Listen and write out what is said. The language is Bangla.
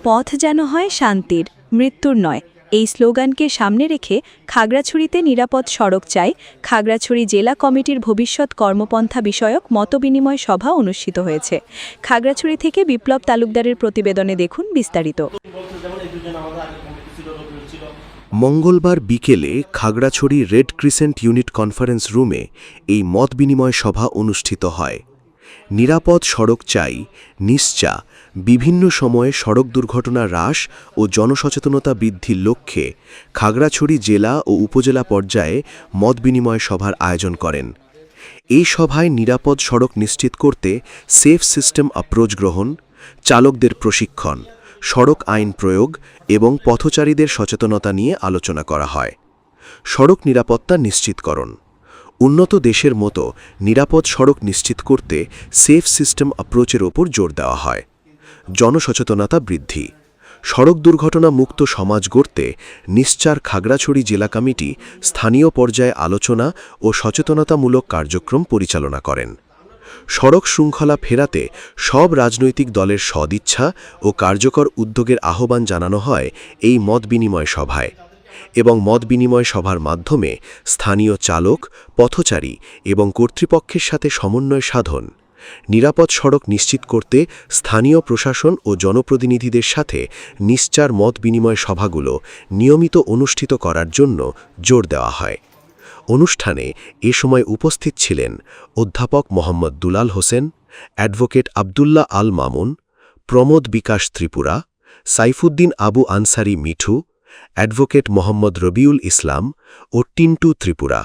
পথ যেন হয় শান্তির, মৃত্যুর নয়, এই স্লোগানকে সামনে রেখে খাগড়াছড়িতে নিরাপদ সড়ক চাই খাগড়াছড়ি জেলা কমিটির ভবিষ্যৎ কর্মপন্থা বিষয়ক মতবিনিময় সভা অনুষ্ঠিত হয়েছে। খাগড়াছড়ি থেকে বিপ্লব তালুকদারের প্রতিবেদনে দেখুন বিস্তারিত। মঙ্গলবার বিকেলে Khagrachhari red crescent unit conference রুমে এই মতবিনিময় সভা অনুষ্ঠিত হয়। নিরাপদ সড়ক চাই নিশ্চা বিভিন্ন সময়ে সড়ক দুর্ঘটনা হ্রাস ও জনসচেতনতা বৃদ্ধির লক্ষ্যে খাগড়াছড়ি জেলা ও উপজেলা পর্যায়ে মতবিনিময় সভার আয়োজন করেন। এই সভায় নিরাপদ সড়ক নিশ্চিত করতে সেফ সিস্টেম অ্যাপ্রোচ গ্রহণ, চালকদের প্রশিক্ষণ, সড়ক আইন প্রয়োগ এবং পথচারীদের সচেতনতা নিয়ে আলোচনা করা হয়। সড়ক নিরাপত্তা নিশ্চিতকরণ। উন্নত দেশের মতো নিরাপদ সড়ক নিশ্চিত করতে সেফ সিস্টেম অ্যাপ্রোচের ওপর জোর দেওয়া হয়। জনসচেতনতা বৃদ্ধি। সড়ক দুর্ঘটনা মুক্ত সমাজ গড়তে নিশ্চার খাগড়াছড়ি জেলা কমিটি স্থানীয় পর্যায়ে আলোচনা ও সচেতনতামূলক কার্যক্রম পরিচালনা করেন। সড়ক শৃঙ্খলা ফেরাতে সব রাজনৈতিক দলের সদিচ্ছা ও কার্যকর উদ্যোগের আহ্বান জানানো হয় এই মতবিনিময় সভায় এবং মতবিনিময় সভার মাধ্যমে স্থানীয় চালক, পথচারী এবং কর্তৃপক্ষের সাথে সমন্বয় সাধন, নিরাপদ সড়ক নিশ্চিত করতে স্থানীয় প্রশাসন ও জনপ্রতিনিধিদের সাথে নিশ্চার মতবিনিময় সভাগুলো নিয়মিত অনুষ্ঠিত করার জন্য জোর দেওয়া হয়। অনুষ্ঠানে এ সময় উপস্থিত ছিলেন অধ্যাপক মোহাম্মদ দুলাল হোসেন, অ্যাডভোকেট আবদুল্লাহ আল মামুন, প্রমোদ বিকাশ ত্রিপুরা, সাইফুদ্দিন আবু আনসারি মিঠু, অ্যাডভোকেট মোহাম্মদ রবিউল ইসলাম ও টিন্টু ত্রিপুরা।